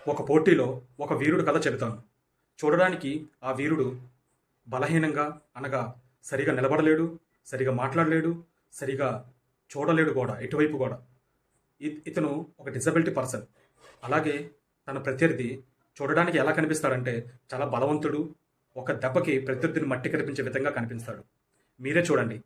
ఒక పోటీలో ఒక వీరుడు కథ చెబుతాను. చూడడానికి ఆ వీరుడు బలహీనంగా అనగా సరిగా నిలబడలేడు, సరిగా మాట్లాడలేడు, సరిగా చూడలేడు కూడా ఎటువైపు కూడా. ఇతను ఒక డిజబిలిటీ పర్సన్. అలాగే తన ప్రత్యర్థి చూడడానికి ఎలా కనిపిస్తాడంటే చాలా బలవంతుడు. ఒక దెబ్బకి ప్రత్యర్థిని మట్టి కనిపించే విధంగా కనిపిస్తాడు. మీరే చూడండి.